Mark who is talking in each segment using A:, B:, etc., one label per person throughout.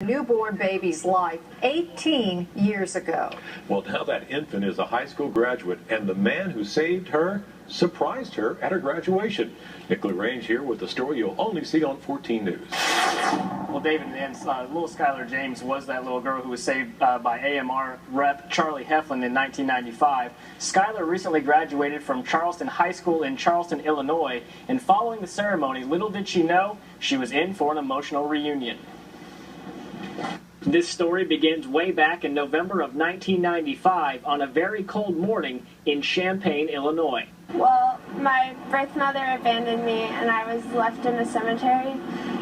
A: Newborn baby's life 18 years ago.
B: Well, now that infant is a high school graduate, and the man who saved her surprised her at her graduation. Nick LaGrange here with the story you'll only see on 14 News.
C: Well, David, and little Skyler James was that little girl who was saved by AMR rep Charlie Heflin in 1995. Skyler recently graduated from Charleston High School in Charleston, Illinois, and following the ceremony, little did she know she was in for an emotional reunion. This story begins way back in November of 1995 on a very cold morning in Champaign, Illinois.
D: Well, my birth mother abandoned me and I was left in a cemetery,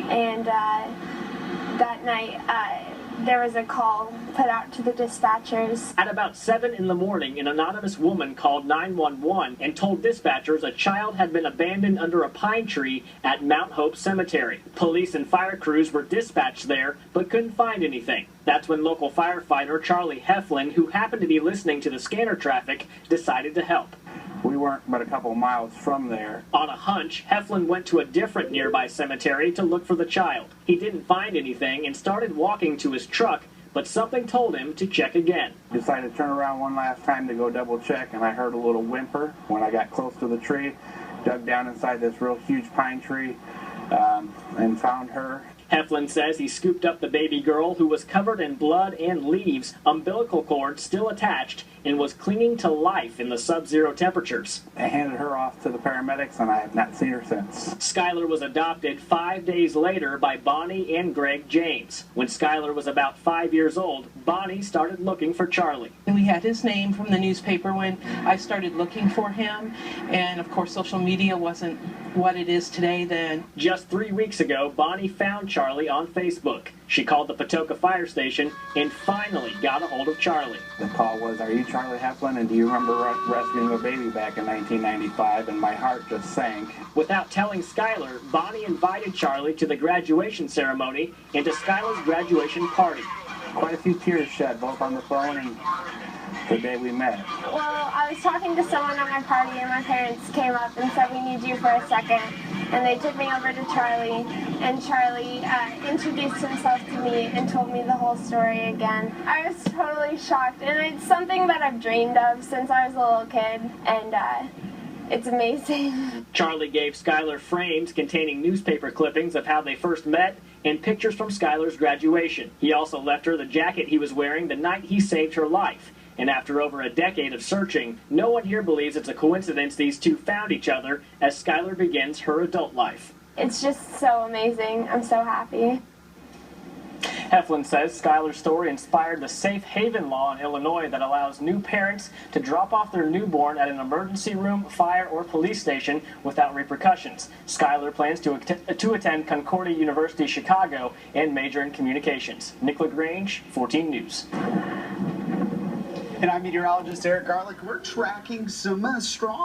D: and that night there was a call put out to the dispatchers.
C: At about 7 in the morning, an anonymous woman called 911 and told dispatchers a child had been abandoned under a pine tree at Mount Hope Cemetery. Police and fire crews were dispatched there but couldn't find anything. That's when local firefighter Charlie Heflin, who happened to be listening to the scanner traffic, decided to help.
E: We weren't but a couple miles from there.
C: On a hunch, Heflin went to a different nearby cemetery to look for the child. He didn't find anything and started walking to his truck, but something told him to check again.
E: Decided to turn around one last time to go double check, and I heard a little whimper when I got close to the tree. Dug down inside this real huge pine tree and found her.
C: Heflin says he scooped up the baby girl, who was covered in blood and leaves, umbilical cord still attached, and was clinging to life in the sub-zero temperatures.
E: I handed her off to the paramedics, and I have not seen her since.
C: Skyler was adopted 5 days later by Bonnie and Greg James. When Skyler was about 5 years old, Bonnie started looking for Charlie.
F: We had his name from the newspaper when I started looking for him, and of course social media wasn't what it is today then.
C: Just 3 weeks ago, Bonnie found Charlie on Facebook. She called the Patoka fire station and finally got a hold of Charlie.
E: The call was, "Are you Charlie Heflin, and do you remember rescuing a baby back in 1995? And my heart just sank.
C: Without telling Skyler, Bonnie invited Charlie to the graduation ceremony and to Skyler's graduation party.
E: Quite a few tears shed, both on the phone and the day we met.
D: Well, I was talking to someone at my party and my parents came up and said, "We need you for a second." And they took me over to Charlie, and Charlie introduced himself to me and told me the whole story again. I was totally shocked, and it's something that I've dreamed of since I was a little kid, and it's amazing.
C: Charlie gave Skyler frames containing newspaper clippings of how they first met and pictures from Skyler's graduation. He also left her the jacket he was wearing the night he saved her life. And after over a decade of searching, no one here believes it's a coincidence these two found each other as Skyler begins her adult life.
D: It's just so amazing. I'm so happy.
C: Heflin says Skyler's story inspired the safe haven law in Illinois that allows new parents to drop off their newborn at an emergency room, fire, or police station without repercussions. Skyler plans to attend Concordia University, Chicago, and major in communications. Nick LaGrange, 14 News.
G: And I'm meteorologist Eric Garlick. We're tracking some strong